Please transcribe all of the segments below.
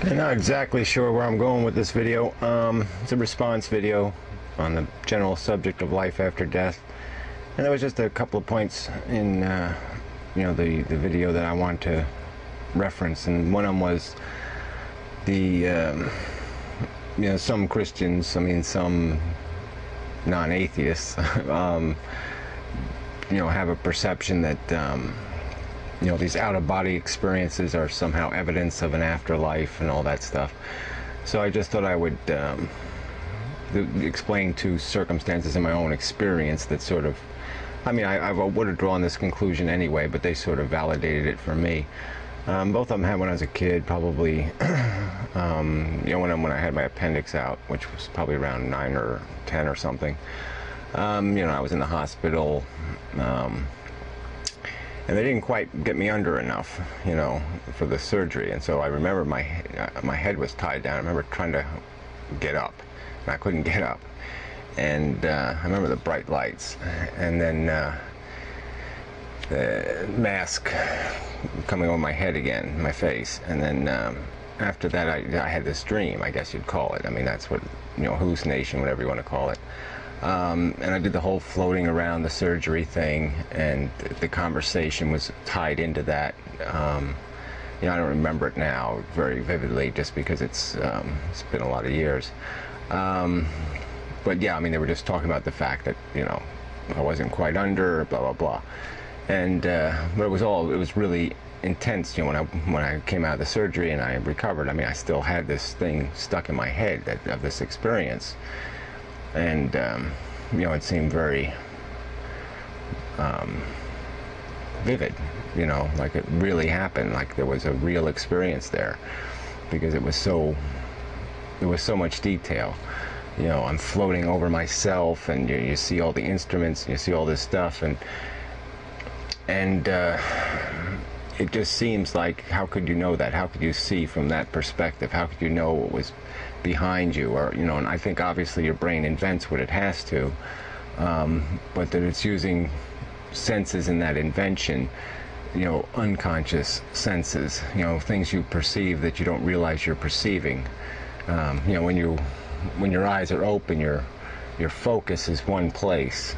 I'm not exactly sure where I'm going with this video. It's a response video on the general subject of life after death, and there was just a couple of points in the video that I want to reference, and one of them was the some Christians, I mean some non-atheists, have a perception that these out-of-body experiences are somehow evidence of an afterlife and all that stuff. So I just thought I would explain two circumstances in my own experience that sort of, I would have drawn this conclusion anyway, but they sort of validated it for me. Both of them happened when I was a kid, probably, when I had my appendix out, which was probably around 9 or 10 or something. I was in the hospital, and they didn't quite get me under enough, for the surgery. And so I remember my head was tied down. I remember trying to get up, and I couldn't get up. And I remember the bright lights, and then the mask coming over my head again, my face. And then after that, I had this dream, I guess you'd call it. I mean, that's what, hallucination, whatever you want to call it. And I did the whole floating around the surgery thing, and the conversation was tied into that. I don't remember it now very vividly, just because it's been a lot of years. But yeah, they were just talking about the fact that I wasn't quite under, blah blah blah, and but it was really intense. When I came out of the surgery and I recovered, I still had this thing stuck in my head of this experience. And it seemed very vivid, like it really happened, like there was a real experience there, because there was so much detail. I'm floating over myself, and you see all the instruments, and you see all this stuff, and it just seems like, how could you know that? How could you see from that perspective? How could you know what was behind you? Or and I think obviously your brain invents what it has to, but that it's using senses in that invention, unconscious senses, things you perceive that you don't realize you're perceiving. When your eyes are open, your focus is one place,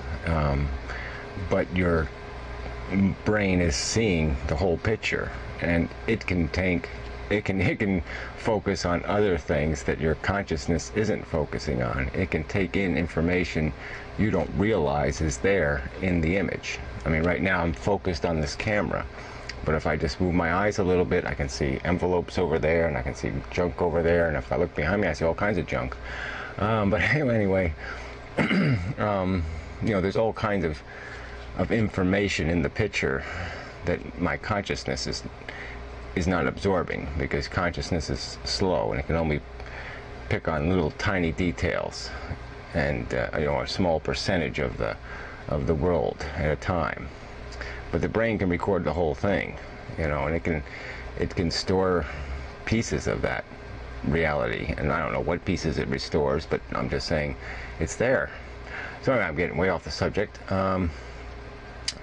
but your brain is seeing the whole picture, and it can focus on other things that your consciousness isn't focusing on. It can take in information you don't realize is there in the image. Right now I'm focused on this camera, but if I just move my eyes a little bit, I can see envelopes over there, and I can see junk over there, and if I look behind me, I see all kinds of junk. But anyway, there's all kinds of information in the picture that my consciousness is not absorbing, because consciousness is slow, and it can only pick on little tiny details, and a small percentage of the world at a time. But the brain can record the whole thing, and it can store pieces of that reality, and I don't know what pieces it restores, but I'm just saying it's there. So I'm getting way off the subject.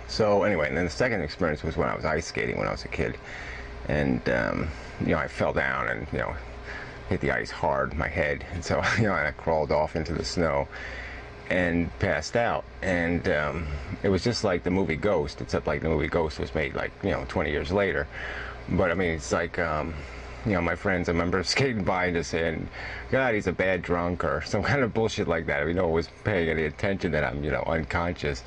So anyway, and then the second experience was when I was ice skating when I was a kid, and I fell down and hit the ice hard, my head, and so and I crawled off into the snow and passed out. And it was just like the movie Ghost, except like the movie Ghost was made like 20 years later. But it's like my friends, I remember skating by and just saying, God, he's a bad drunk, or some kind of bullshit like that. No one was paying any attention that I'm unconscious.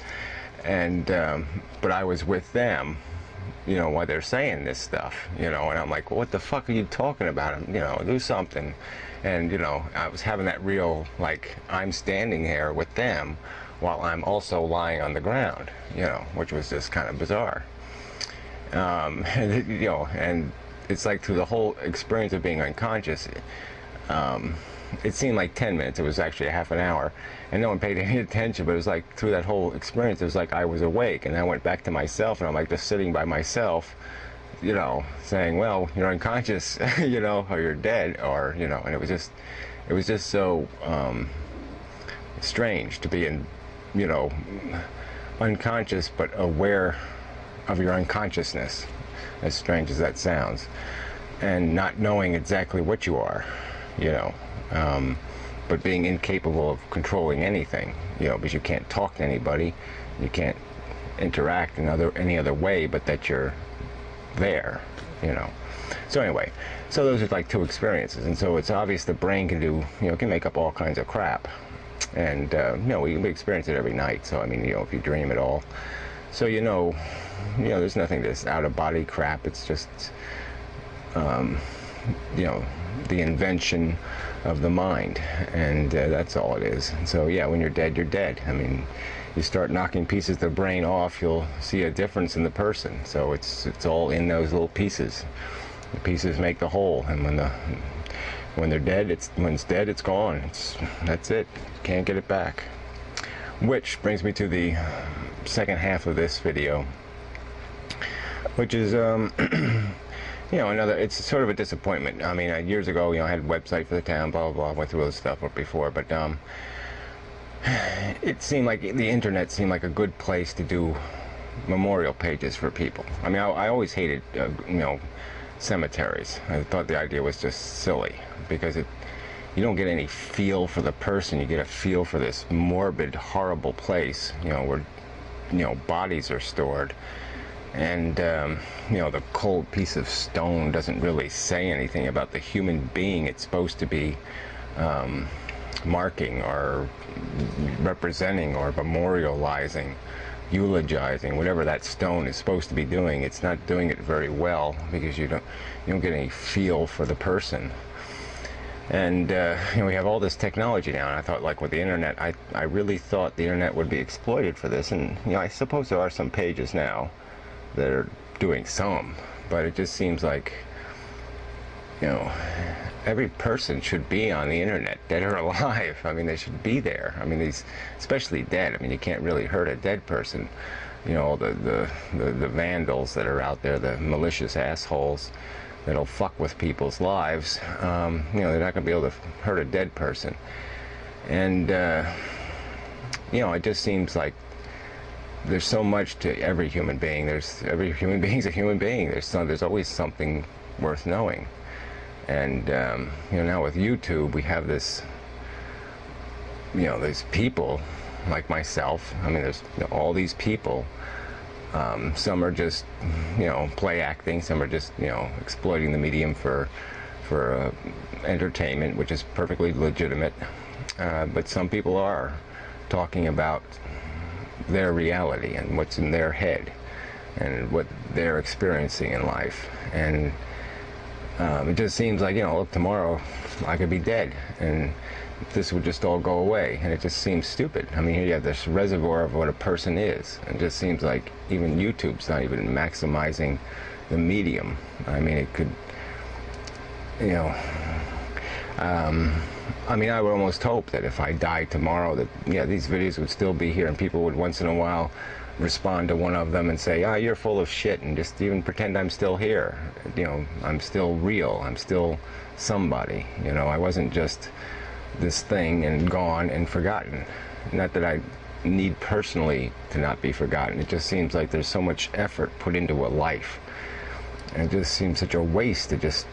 And but I was with them, while they're saying this stuff, and I'm like, well, what the fuck are you talking about? Do something. And I was having that real, like, I'm standing here with them while I'm also lying on the ground, which was just kind of bizarre. And it's like through the whole experience of being unconscious, it seemed like 10 minutes. It was actually a half an hour, and no one paid any attention. But it was like through that whole experience, it was like I was awake, and I went back to myself, and I'm like just sitting by myself, saying, well, you're unconscious, or you're dead, or and it was just so strange to be in, unconscious but aware of your unconsciousness, as strange as that sounds. and not knowing exactly what you are, you know, but being incapable of controlling anything, you know, because you can't talk to anybody, you can't interact in any other way but that you're there, you know. So anyway, so those are like two experiences, and so it's obvious the brain can do, you know, can make up all kinds of crap, and you know, we experience it every night. So I mean, you know, if you dream at all, so you know, there's nothing this out of body crap. It's just you know, the invention of the mind, and that's all it is. And so yeah, when you're dead, you're dead. I mean, you start knocking pieces of the brain off, you'll see a difference in the person. So it's all in those little pieces. The pieces make the whole, and when they're dead, when it's dead, it's gone. That's it. Can't get it back. Which brings me to the second half of this video, which is you know, it's sort of a disappointment. I mean, years ago, you know, I had a website for the town, blah blah blah. I went through all this stuff before, but it seemed like the internet seemed like a good place to do memorial pages for people. I mean, I always hated you know, cemeteries. I thought the idea was just silly, because you don't get any feel for the person. You get a feel for this morbid, horrible place, you know, where, you know, bodies are stored, and you know, the cold piece of stone doesn't really say anything about the human being it's supposed to be marking or representing or memorializing, eulogizing, whatever that stone is supposed to be doing. It's not doing it very well, because you don't get any feel for the person. And you know, we have all this technology now, and I thought, like with the internet, I really thought the internet would be exploited for this. And you know, I suppose there are some pages now that are doing some, but it just seems like, you know, every person should be on the internet, dead or alive. I mean, they should be there. I mean, especially dead. I mean, you can't really hurt a dead person. You know, the vandals that are out there, the malicious assholes that'll fuck with people's lives. You know, they're not going to be able to hurt a dead person. And you know, it just seems like there's so much to every human being. Every human being's a human being. There's always something worth knowing. And you know, now with YouTube, we have this, you know, there's people like myself. I mean, there's, you know, all these people. Some are just, you know, play acting. Some are just, you know, exploiting the medium for entertainment, which is perfectly legitimate. But some people are talking about their reality and what's in their head and what they're experiencing in life. And it just seems like, you know, look, tomorrow I could be dead and this would just all go away, and it just seems stupid. I mean, here you have this reservoir of what a person is, and it just seems like even YouTube's not even maximizing the medium. I mean, it could, you know, I mean, I would almost hope that if I died tomorrow, that, yeah, these videos would still be here, and people would once in a while respond to one of them and say, "Ah, you're full of shit," and just even pretend I'm still here. You know, I'm still real. I'm still somebody. You know, I wasn't just this thing and gone and forgotten. Not that I need personally to not be forgotten. It just seems like there's so much effort put into a life, and it just seems such a waste to just,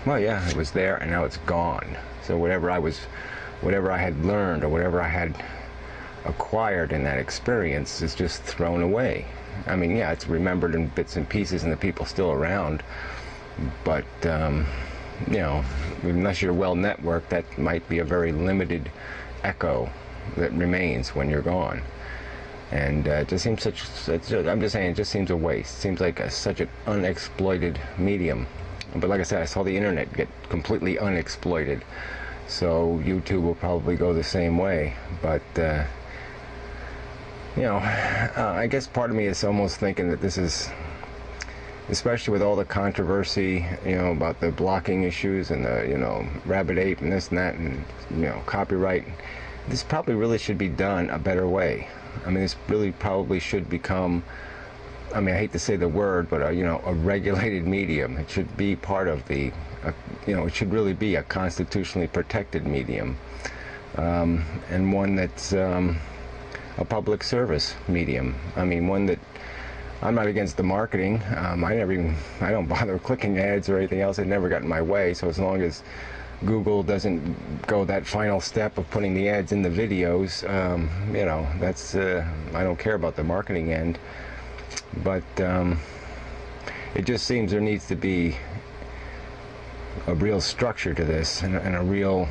well, yeah, it was there and now it's gone. So whatever I had learned or whatever I had acquired in that experience is just thrown away. I mean, yeah, it's remembered in bits and pieces and the people still around, but you know, unless you're well networked, that might be a very limited echo that remains when you're gone. And it just seems I'm just saying, it just seems a waste. It seems like such an unexploited medium. But like I said, I saw the internet get completely unexploited, so YouTube will probably go the same way. But you know, I guess part of me is almost thinking that this is, especially with all the controversy, you know, about the blocking issues and the, you know, Rabbit Ape and this and that, and, you know, copyright, this probably really should be done a better way. I mean, this really probably should become, I mean, I hate to say the word, but you know, a regulated medium. It should be part of the, you know, it should really be a constitutionally protected medium, and one that's a public service medium. I mean, one that I'm not against the marketing. I don't bother clicking ads or anything else. It never got in my way. So as long as Google doesn't go that final step of putting the ads in the videos, you know, that's I don't care about the marketing end. But it just seems there needs to be a real structure to this, and a real,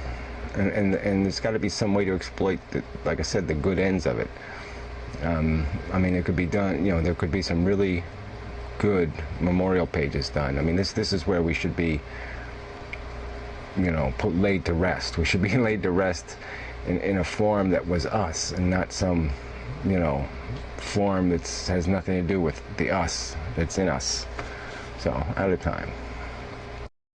and there's got to be some way to exploit the, like I said, the good ends of it. I mean, it could be done, you know, there could be some really good memorial pages done. I mean, this is where we should be, you know, laid to rest. We should be laid to rest in a form that was us, and not some, you know, form that has nothing to do with the us that's in us. So, out of time.